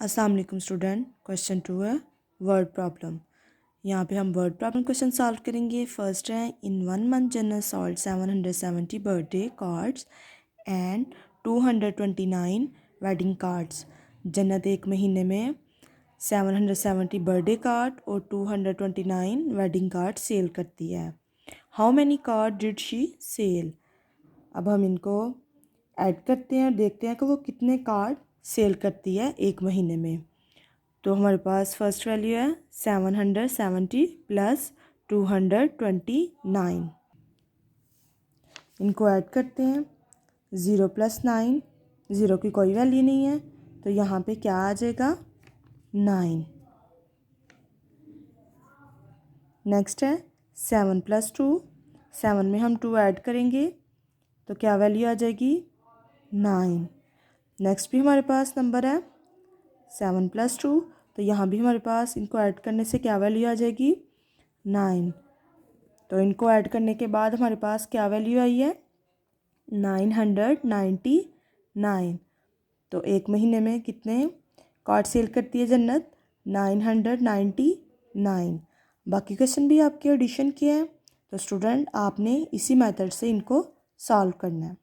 अस्सलाम वालेकुम student. Question 2 है वर्ड प्रॉब्लम। यहाँ पे हम वर्ड प्रॉब्लम क्वेश्चन सॉल्व करेंगे। फर्स्ट है in 1 month Jannat sold 770 birthday cards and 229 wedding cards. Jannat एक महीने में 770 बर्थडे कार्ड और 229 वेडिंग कार्ड सेल करती है। How many card did she sell. अब हम इनको ऐड करते हैं और देखते हैं कि वो कितने कार्ड सेल करती है एक महीने में। तो हमारे पास फर्स्ट वैल्यू है 770 प्लस 229। इनको ऐड करते हैं। 0 प्लस 9, 0 की कोई वैल्यू नहीं है तो यहाँ पे क्या आ जाएगा 9। नेक्स्ट है 7 प्लस 2, 7 में हम 2 ऐड करेंगे तो क्या वैल्यू आ जाएगी 9। नेक्स्ट भी हमारे पास नंबर है 7 प्लस 2, तो यहाँ भी हमारे पास इनको ऐड करने से क्या वैल्यू आ जाएगी 9। तो इनको ऐड करने के बाद हमारे पास क्या वैल्यू आई है 999। तो एक महीने में कितने कार्ड सेल करती है जन्नत 999। बाकी क्वेश्चन भी आपके एडिशन के हैं। तो स्टूडेंट आपने इसी मेथड से इनको सॉल्व करना है।